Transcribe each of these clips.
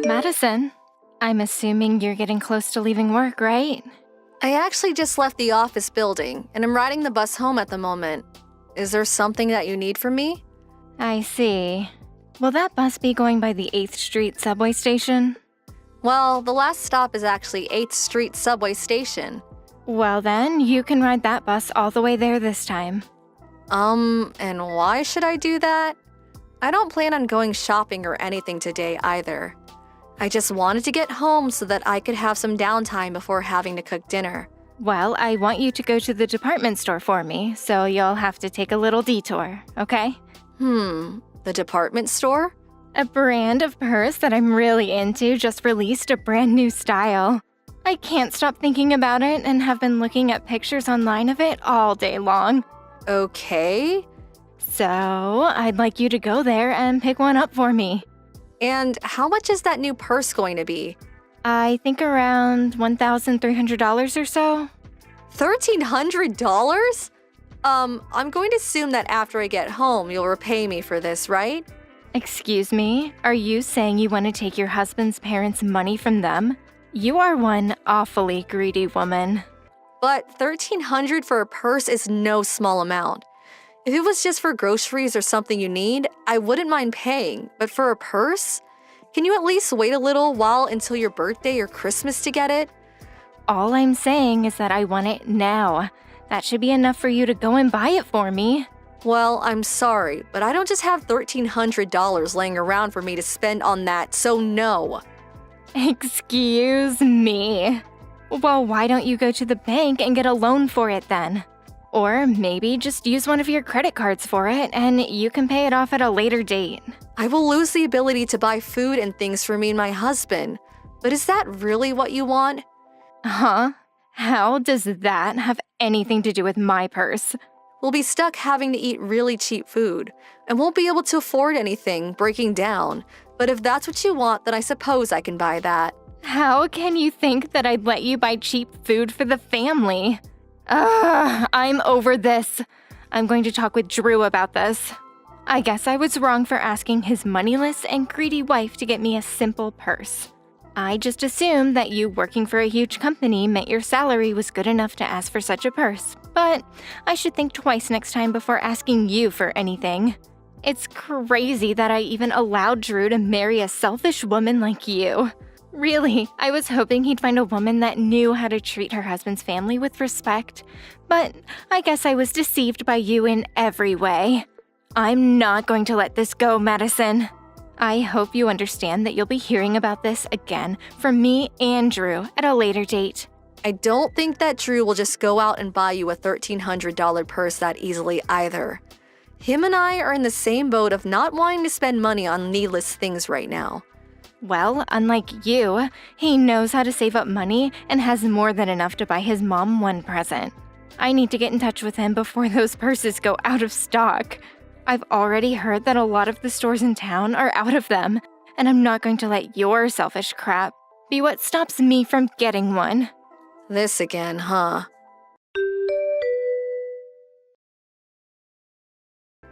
Madison, I'm assuming you're getting close to leaving work, right? I actually just left the office building, and I'm riding the bus home at the moment. Is there something that you need from me? I see. Will that bus be going by the 8th Street subway station? Well, the last stop is actually 8th Street subway station. Well then, you can ride that bus all the way there this time. And why should I do that? I don't plan on going shopping or anything today either. I just wanted to get home so that I could have some downtime before having to cook dinner. Well, I want you to go to the department store for me, so you'll have to take a little detour, okay? The department store? A brand of purse that I'm really into just released a brand new style. I can't stop thinking about it and have been looking at pictures online of it all day long. Okay. So, I'd like you to go there and pick one up for me. And how much is that new purse going to be? I think around $1,300 or so. $1,300? I'm going to assume that after I get home, you'll repay me for this, right? Excuse me, are you saying you want to take your husband's parents' money from them? You are one awfully greedy woman. But $1,300 for a purse is no small amount. If it was just for groceries or something you need, I wouldn't mind paying. But for a purse? Can you at least wait a little while until your birthday or Christmas to get it? All I'm saying is that I want it now. That should be enough for you to go and buy it for me. Well, I'm sorry, but I don't just have $1,300 laying around for me to spend on that, so no. Excuse me. Well, why don't you go to the bank and get a loan for it then? Or maybe just use one of your credit cards for it and you can pay it off at a later date. I will lose the ability to buy food and things for me and my husband. But is that really what you want? Huh? How does that have anything to do with my purse? We'll be stuck having to eat really cheap food and won't be able to afford anything breaking down. But if that's what you want, then I suppose I can buy that. How can you think that I'd let you buy cheap food for the family? I'm over this. I'm going to talk with Drew about this. I guess I was wrong for asking his moneyless and greedy wife to get me a simple purse. I just assumed that you working for a huge company meant your salary was good enough to ask for such a purse, but I should think twice next time before asking you for anything. It's crazy that I even allowed Drew to marry a selfish woman like you. Really, I was hoping he'd find a woman that knew how to treat her husband's family with respect, but I guess I was deceived by you in every way. I'm not going to let this go, Madison. I hope you understand that you'll be hearing about this again from me and Drew at a later date. I don't think that Drew will just go out and buy you a $1,300 purse that easily either. Him and I are in the same boat of not wanting to spend money on needless things right now. Well, unlike you, he knows how to save up money and has more than enough to buy his mom one present. I need to get in touch with him before those purses go out of stock. I've already heard that a lot of the stores in town are out of them, and I'm not going to let your selfish crap be what stops me from getting one. This again, huh?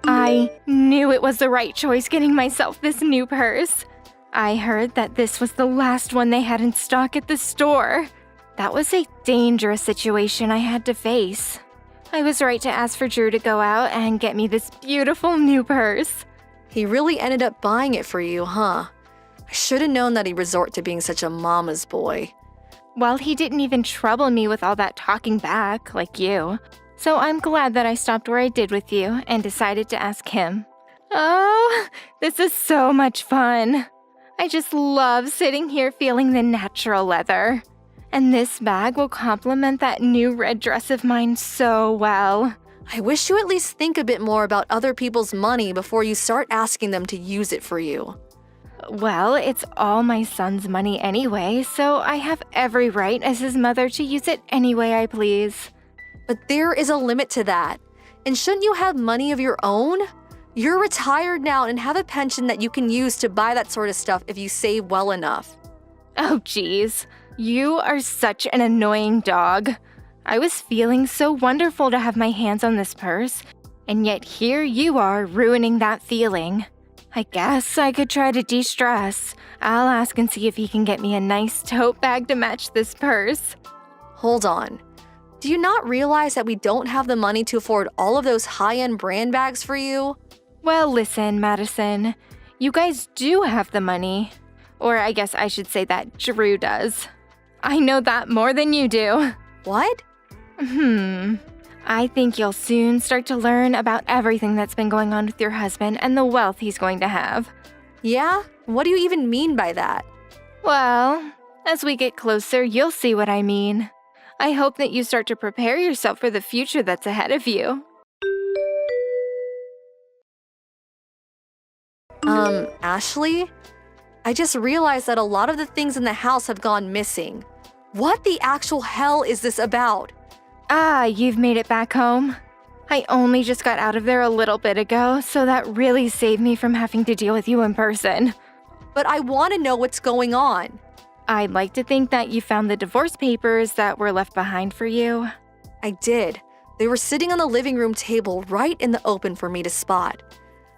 I knew it was the right choice getting myself this new purse. I heard that this was the last one they had in stock at the store. That was a dangerous situation I had to face. I was right to ask for Drew to go out and get me this beautiful new purse. He really ended up buying it for you, huh? I should have known that he'd resort to being such a mama's boy. Well, he didn't even trouble me with all that talking back, like you. So I'm glad that I stopped where I did with you and decided to ask him. Oh, this is so much fun. I just love sitting here feeling the natural leather. And this bag will complement that new red dress of mine so well. I wish you at least think a bit more about other people's money before you start asking them to use it for you. Well, it's all my son's money anyway, so I have every right as his mother to use it any way I please. But there is a limit to that. And shouldn't you have money of your own? You're retired now and have a pension that you can use to buy that sort of stuff if you save well enough. Oh, geez. You are such an annoying dog. I was feeling so wonderful to have my hands on this purse, and yet here you are ruining that feeling. I guess I could try to de-stress. I'll ask and see if he can get me a nice tote bag to match this purse. Hold on. Do you not realize that we don't have the money to afford all of those high-end brand bags for you? Well, listen, Madison. You guys do have the money. Or I guess I should say that Drew does. I know that more than you do. What? I think you'll soon start to learn about everything that's been going on with your husband and the wealth he's going to have. Yeah? What do you even mean by that? Well, as we get closer, you'll see what I mean. I hope that you start to prepare yourself for the future that's ahead of you. Ashley? I just realized that a lot of the things in the house have gone missing. What the actual hell is this about? Ah, you've made it back home. I only just got out of there a little bit ago, so that really saved me from having to deal with you in person. But I want to know what's going on. I'd like to think that you found the divorce papers that were left behind for you. I did. They were sitting on the living room table right in the open for me to spot.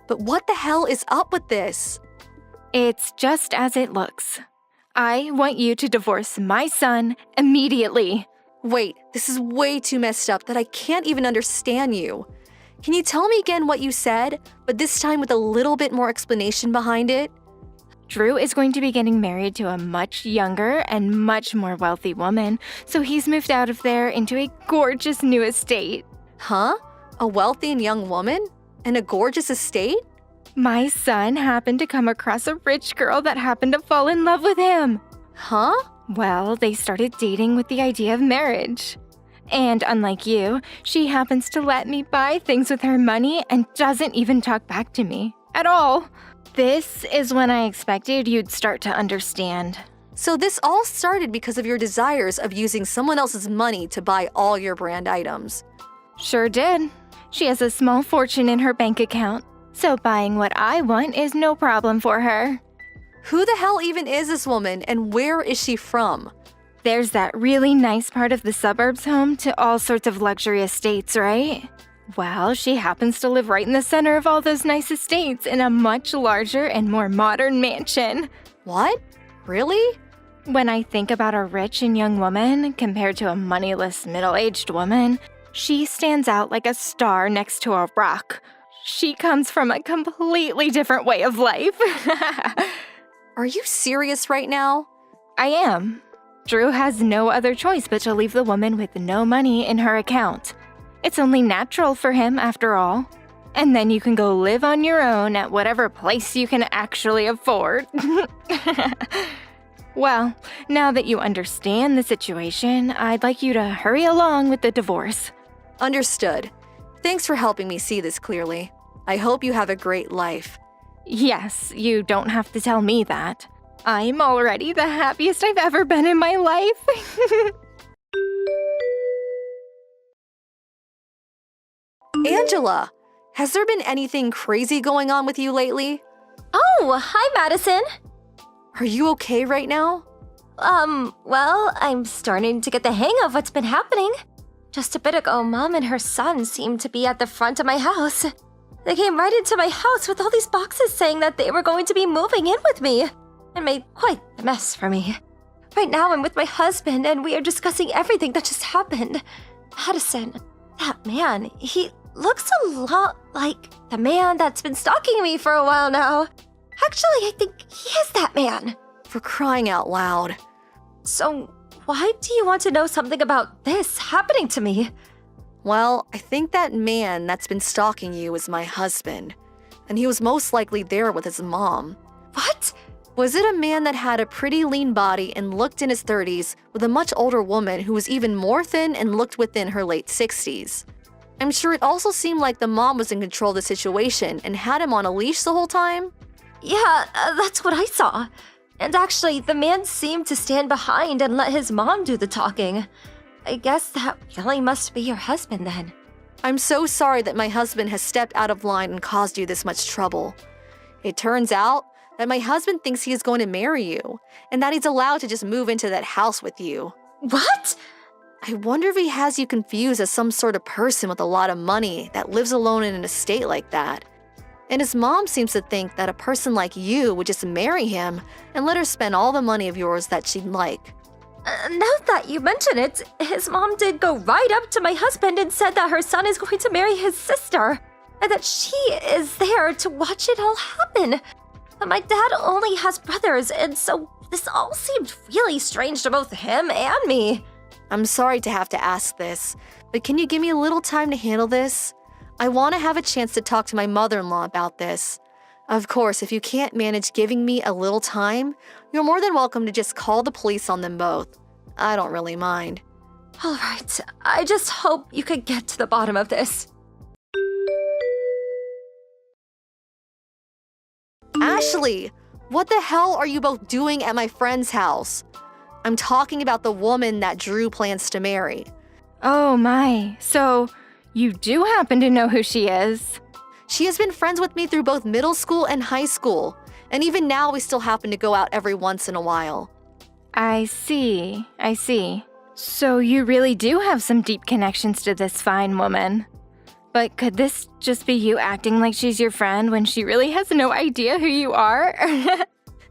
But what the hell is up with this? It's just as it looks. I want you to divorce my son immediately. Wait, this is way too messed up that I can't even understand you. Can you tell me again what you said, but this time with a little bit more explanation behind it? Drew is going to be getting married to a much younger and much more wealthy woman, so he's moved out of there into a gorgeous new estate. Huh? A wealthy and young woman? And a gorgeous estate? My son happened to come across a rich girl that happened to fall in love with him. Huh? Well, they started dating with the idea of marriage. And unlike you, she happens to let me buy things with her money and doesn't even talk back to me at all. This is when I expected you'd start to understand. So this all started because of your desires of using someone else's money to buy all your brand items. Sure did. She has a small fortune in her bank account, so buying what I want is no problem for her. Who the hell even is this woman and where is she from? There's that really nice part of the suburbs home to all sorts of luxury estates, right? Well, she happens to live right in the center of all those nice estates in a much larger and more modern mansion. What? Really? When I think about a rich and young woman compared to a moneyless middle-aged woman, she stands out like a star next to a rock. She comes from a completely different way of life. Are you serious right now? I am. Drew has no other choice but to leave the woman with no money in her account. It's only natural for him, after all. And then you can go live on your own at whatever place you can actually afford. Well, now that you understand the situation, I'd like you to hurry along with the divorce. Understood. Thanks for helping me see this clearly. I hope you have a great life. Yes, you don't have to tell me that. I'm already the happiest I've ever been in my life. Angela, has there been anything crazy going on with you lately? Oh, hi, Madison. Are you okay right now? Well, I'm starting to get the hang of what's been happening. Just a bit ago, Mom and her son seemed to be at the front of my house. They came right into my house with all these boxes saying that they were going to be moving in with me, and made quite the mess for me. Right now, I'm with my husband, and we are discussing everything that just happened. Madison, that man, he looks a lot like the man that's been stalking me for a while now. Actually, I think he is that man. For crying out loud. So, why do you want to know something about this happening to me? Well, I think that man that's been stalking you is my husband. And he was most likely there with his mom. What? Was it a man that had a pretty lean body and looked in his 30s with a much older woman who was even more thin and looked within her late 60s? I'm sure it also seemed like the mom was in control of the situation and had him on a leash the whole time. Yeah, that's what I saw. And actually, the man seemed to stand behind and let his mom do the talking. I guess that really must be your husband then. I'm so sorry that my husband has stepped out of line and caused you this much trouble. It turns out that my husband thinks he is going to marry you and that he's allowed to just move into that house with you. What? I wonder if he has you confused as some sort of person with a lot of money that lives alone in an estate like that. And his mom seems to think that a person like you would just marry him and let her spend all the money of yours that she'd like. Now that you mention it, his mom did go right up to my husband and said that her son is going to marry his sister, and that she is there to watch it all happen. But my dad only has brothers, and so this all seemed really strange to both him and me. I'm sorry to have to ask this, but can you give me a little time to handle this? I want to have a chance to talk to my mother-in-law about this. Of course, if you can't manage giving me a little time, you're more than welcome to just call the police on them both. I don't really mind. All right, I just hope you could get to the bottom of this. Ashley, what the hell are you both doing at my friend's house? I'm talking about the woman that Drew plans to marry. Oh my, so you do happen to know who she is? She has been friends with me through both middle school and high school, and even now we still happen to go out every once in a while. I see. So you really do have some deep connections to this fine woman. But could this just be you acting like she's your friend when she really has no idea who you are?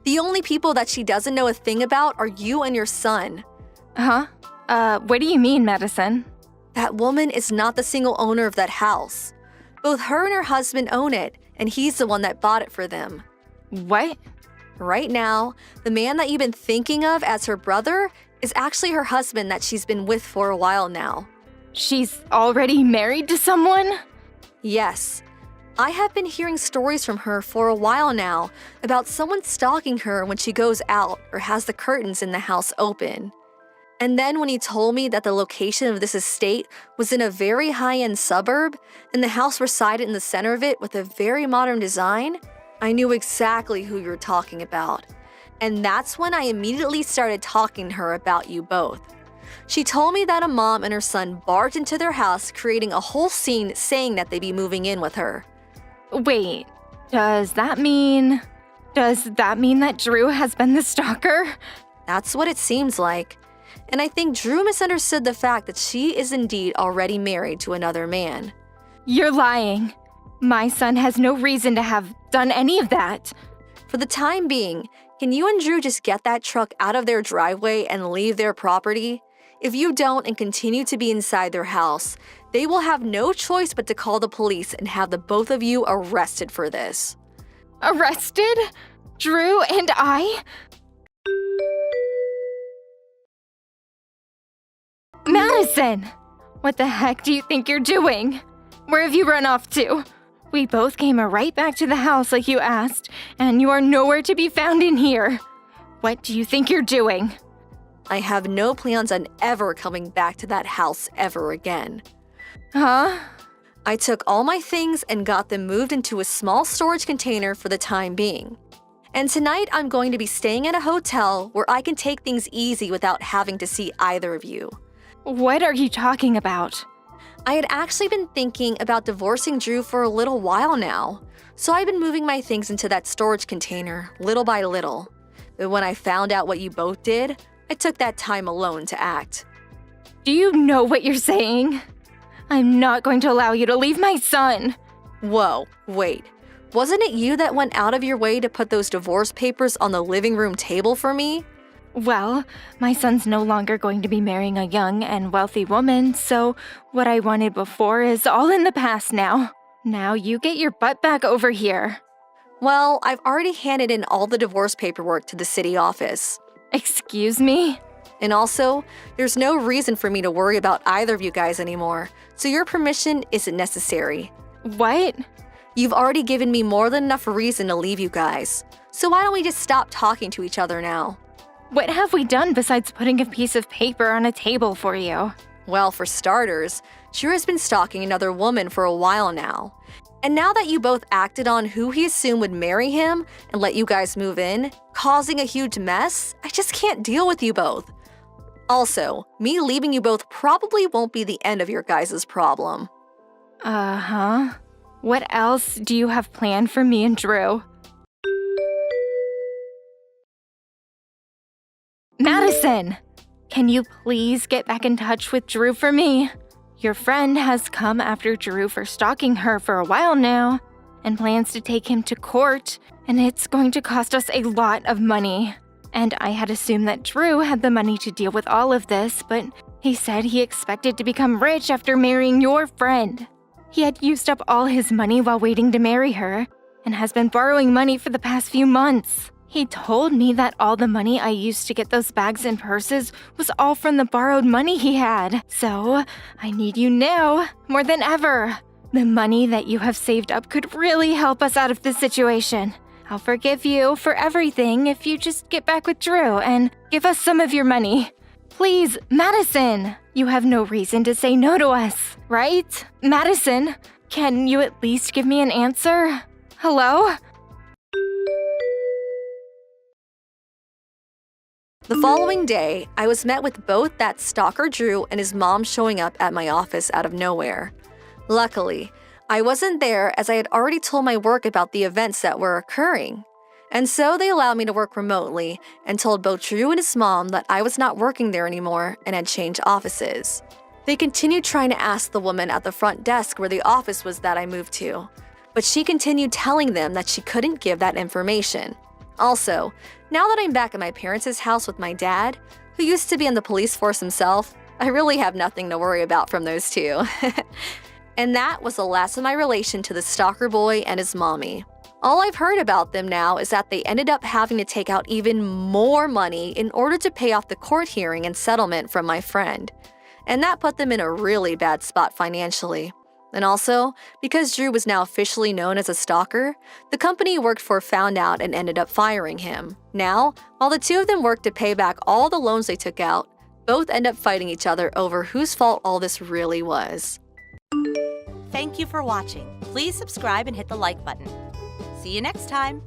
The only people that she doesn't know a thing about are you and your son. Huh? What do you mean, Madison? That woman is not the single owner of that house. Both her and her husband own it, and he's the one that bought it for them. What? Right now, the man that you've been thinking of as her brother is actually her husband that she's been with for a while now. She's already married to someone? Yes. I have been hearing stories from her for a while now about someone stalking her when she goes out or has the curtains in the house open. And then when he told me that the location of this estate was in a very high-end suburb and the house resided in the center of it with a very modern design, I knew exactly who you were talking about. And that's when I immediately started talking to her about you both. She told me that a mom and her son barged into their house, creating a whole scene saying that they'd be moving in with her. Wait, does that mean that Drew has been the stalker? That's what it seems like. And I think Drew misunderstood the fact that she is indeed already married to another man. You're lying. My son has no reason to have done any of that. For the time being, can you and Drew just get that truck out of their driveway and leave their property? If you don't and continue to be inside their house, they will have no choice but to call the police and have the both of you arrested for this. Arrested? Drew and I? Madison! What the heck do you think you're doing? Where have you run off to? We both came right back to the house like you asked, and you are nowhere to be found in here. What do you think you're doing? I have no plans on ever coming back to that house ever again. Huh? I took all my things and got them moved into a small storage container for the time being. And tonight I'm going to be staying at a hotel where I can take things easy without having to see either of you. What are you talking about? I had actually been thinking about divorcing Drew for a little while now, so I've been moving my things into that storage container little by little. But when I found out what you both did, I took that time alone to act. Do you know what you're saying? I'm not going to allow you to leave my son. Whoa, wait. Wasn't it you that went out of your way to put those divorce papers on the living room table for me? Well, my son's no longer going to be marrying a young and wealthy woman, so what I wanted before is all in the past now. Now you get your butt back over here. Well, I've already handed in all the divorce paperwork to the city office. Excuse me? And also, there's no reason for me to worry about either of you guys anymore, so your permission isn't necessary. What? You've already given me more than enough reason to leave you guys, so why don't we just stop talking to each other now? What have we done besides putting a piece of paper on a table for you? Well, for starters, Drew has been stalking another woman for a while now. And now that you both acted on who he assumed would marry him and let you guys move in, causing a huge mess, I just can't deal with you both. Also, me leaving you both probably won't be the end of your guys' problem. Uh-huh. What else do you have planned for me and Drew? Madison! Can you please get back in touch with Drew for me? Your friend has come after Drew for stalking her for a while now, and plans to take him to court, and it's going to cost us a lot of money. And I had assumed that Drew had the money to deal with all of this, but he said he expected to become rich after marrying your friend. He had used up all his money while waiting to marry her, and has been borrowing money for the past few months. He told me that all the money I used to get those bags and purses was all from the borrowed money he had. So, I need you now, more than ever. The money that you have saved up could really help us out of this situation. I'll forgive you for everything if you just get back with Drew and give us some of your money. Please, Madison! You have no reason to say no to us, right? Madison, can you at least give me an answer? Hello? The following day, I was met with both that stalker Drew and his mom showing up at my office out of nowhere. Luckily, I wasn't there as I had already told my work about the events that were occurring. And so they allowed me to work remotely and told both Drew and his mom that I was not working there anymore and had changed offices. They continued trying to ask the woman at the front desk where the office was that I moved to, but she continued telling them that she couldn't give that information. Also, now that I'm back at my parents' house with my dad, who used to be in the police force himself, I really have nothing to worry about from those two. And that was the last of my relation to the stalker boy and his mommy. All I've heard about them now is that they ended up having to take out even more money in order to pay off the court hearing and settlement from my friend. And that put them in a really bad spot financially. And also, because Drew was now officially known as a stalker, the company he worked for found out and ended up firing him. Now, while the two of them work to pay back all the loans they took out, both end up fighting each other over whose fault all this really was. Thank you for watching. Please subscribe and hit the like button. See you next time.